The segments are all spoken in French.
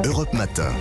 Europe Matin.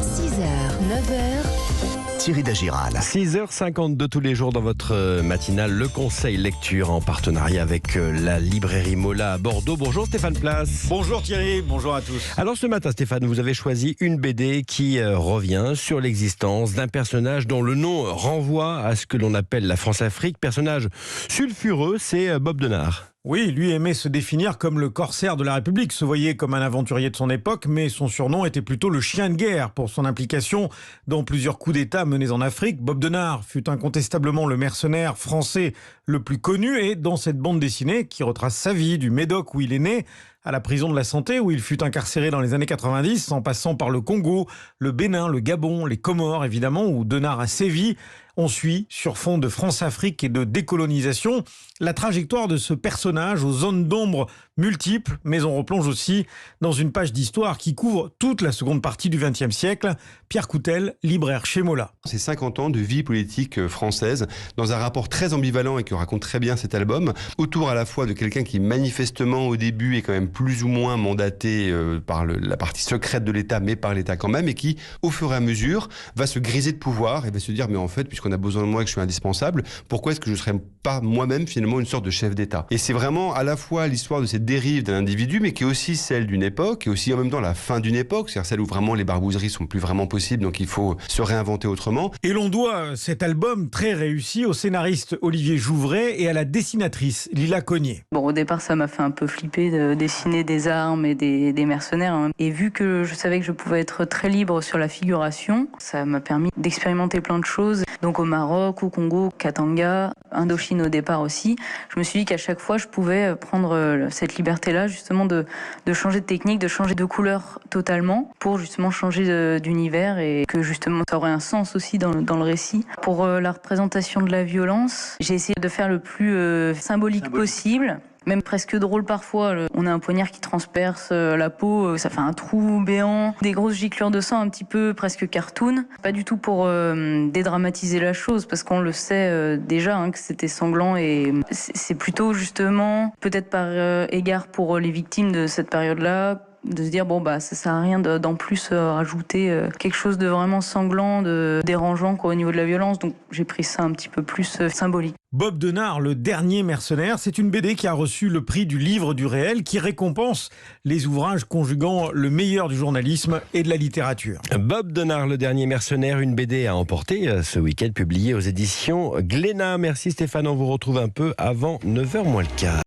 6h, 9h. Thierry Dagiral. 6h52 tous les jours dans votre matinale, le conseil lecture en partenariat avec la librairie Mola à Bordeaux. Bonjour Stéphane Place. Bonjour Thierry, bonjour à tous. Alors ce matin Stéphane, vous avez choisi une BD qui revient sur l'existence d'un personnage dont le nom renvoie à ce que l'on appelle la France-Afrique. Personnage sulfureux, c'est Bob Denard. Oui, lui aimait se définir comme le corsaire de la République, se voyait comme un aventurier de son époque, mais son surnom était plutôt le chien de guerre pour son implication dans plusieurs coups d'État menés en Afrique. Bob Denard fut incontestablement le mercenaire français le plus connu et dans cette bande dessinée qui retrace sa vie du Médoc où il est né à la prison de la Santé où il fut incarcéré dans les années 90 en passant par le Congo, le Bénin, le Gabon, les Comores évidemment où Denard a sévi. On suit, sur fond de France-Afrique et de décolonisation, la trajectoire de ce personnage aux zones d'ombre multiples, mais on replonge aussi dans une page d'histoire qui couvre toute la seconde partie du XXe siècle. Pierre Coutel, libraire chez Mola. C'est 50 ans de vie politique française, dans un rapport très ambivalent et que raconte très bien cet album, autour à la fois de quelqu'un qui manifestement au début est quand même plus ou moins mandaté par la partie secrète de l'État, mais par l'État quand même, et qui, au fur et à mesure, va se griser de pouvoir et va se dire, mais en fait, puisqu'on a besoin de moi et que je suis indispensable, pourquoi est-ce que je ne serais pas moi-même finalement une sorte de chef d'État? Et c'est vraiment à la fois l'histoire de cette dérive d'un individu, mais qui est aussi celle d'une époque, et aussi en même temps la fin d'une époque, c'est-à-dire celle où vraiment les barbouzeries sont plus vraiment possibles, donc il faut se réinventer autrement. Et l'on doit cet album très réussi au scénariste Olivier Jouvray et à la dessinatrice Lila Cognier. Bon, au départ, ça m'a fait un peu flipper de dessiner des armes et des mercenaires, hein. Et vu que je savais que je pouvais être très libre sur la figuration, ça m'a permis d'expérimenter plein de choses. Donc au Maroc, au Congo, Katanga, Indochine au départ aussi. Je me suis dit qu'à chaque fois, je pouvais prendre cette liberté-là, justement, de changer de technique, de changer de couleur totalement, pour justement changer d'univers et que justement, ça aurait un sens aussi dans le récit. Pour la représentation de la violence, j'ai essayé de faire le plus symbolique possible. Même presque drôle parfois, on a un poignard qui transperce la peau, ça fait un trou béant, des grosses giclures de sang un petit peu presque cartoon. Pas du tout pour dédramatiser la chose, parce qu'on le sait déjà que c'était sanglant et c'est plutôt justement, peut-être par égard pour les victimes de cette période-là, de se dire ça sert à rien d'en plus rajouter quelque chose de vraiment sanglant, de dérangeant au niveau de la violence. Donc j'ai pris ça un petit peu plus symbolique. Bob Denard, le dernier mercenaire, c'est une BD qui a reçu le prix du livre du réel qui récompense les ouvrages conjuguant le meilleur du journalisme et de la littérature. Bob Denard, le dernier mercenaire, une BD à emporter ce week-end publiée aux éditions Glénat. Merci Stéphane, on vous retrouve un peu avant 9h moins le quart.